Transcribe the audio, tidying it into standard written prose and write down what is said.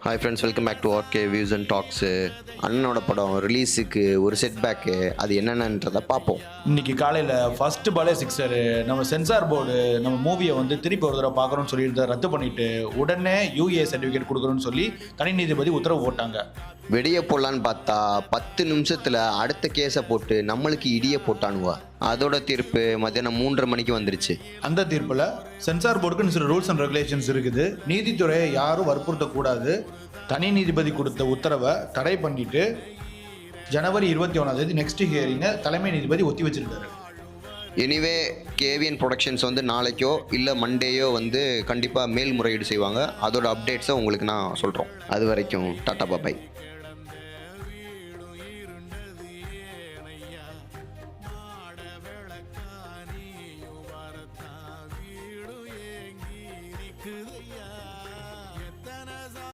Hi friends, welcome back to RK views and talks. அண்ணனோட படம் ரிலீஸுக்கு ஒரு செட் பேக்கு, அது என்னென்னன்றதை பார்ப்போம். இன்னைக்கு காலையில் ஃபர்ஸ்ட் பாலே சிக்ஸரு. நம்ம சென்சார் போர்டு நம்ம மூவியை திருப்பி ஒரு தடவை பார்க்குறோன்னு சொல்லிட்டு ரத்து பண்ணிட்டு உடனே யூஏ சர்டிஃபிகேட் கொடுக்குறோன்னு சொல்லி தனி நீதிபதி உத்தரவு போட்டாங்க. வெடிய போடலான்னு பார்த்தா 10 நிமிஷத்தில் அடுத்த கேஸை போட்டு நம்மளுக்கு இடிய போட்டானுவா. அதோட தீர்ப்பு மத்தியானம் 3:30 மணிக்கு வந்துருச்சு. அந்த தீர்ப்பில் சென்சார் போர்டுக்குன்னு சில ரூல்ஸ் அண்ட் ரெகுலேஷன்ஸ் இருக்குது. நீதித்துறையை யாரும் வற்புறுத்தக்கூடாது. தனி நீதிபதி கொடுத்த உத்தரவை தடை பண்ணிட்டு ஜனவரி 21 நெக்ஸ்ட் ஹியரிங்கை தலைமை நீதிபதி ஒத்தி வச்சிருக்காரு. எனிவே கேவிஎன் ப்ரொடக்ஷன்ஸ் நாளைக்கோ இல்லை மண்டேயோ கண்டிப்பாக மேல்முறையீடு செய்வாங்க. அதோட அப்டேட்ஸை உங்களுக்கு நான் சொல்கிறோம். அது வரைக்கும் டாட்டா பாய்.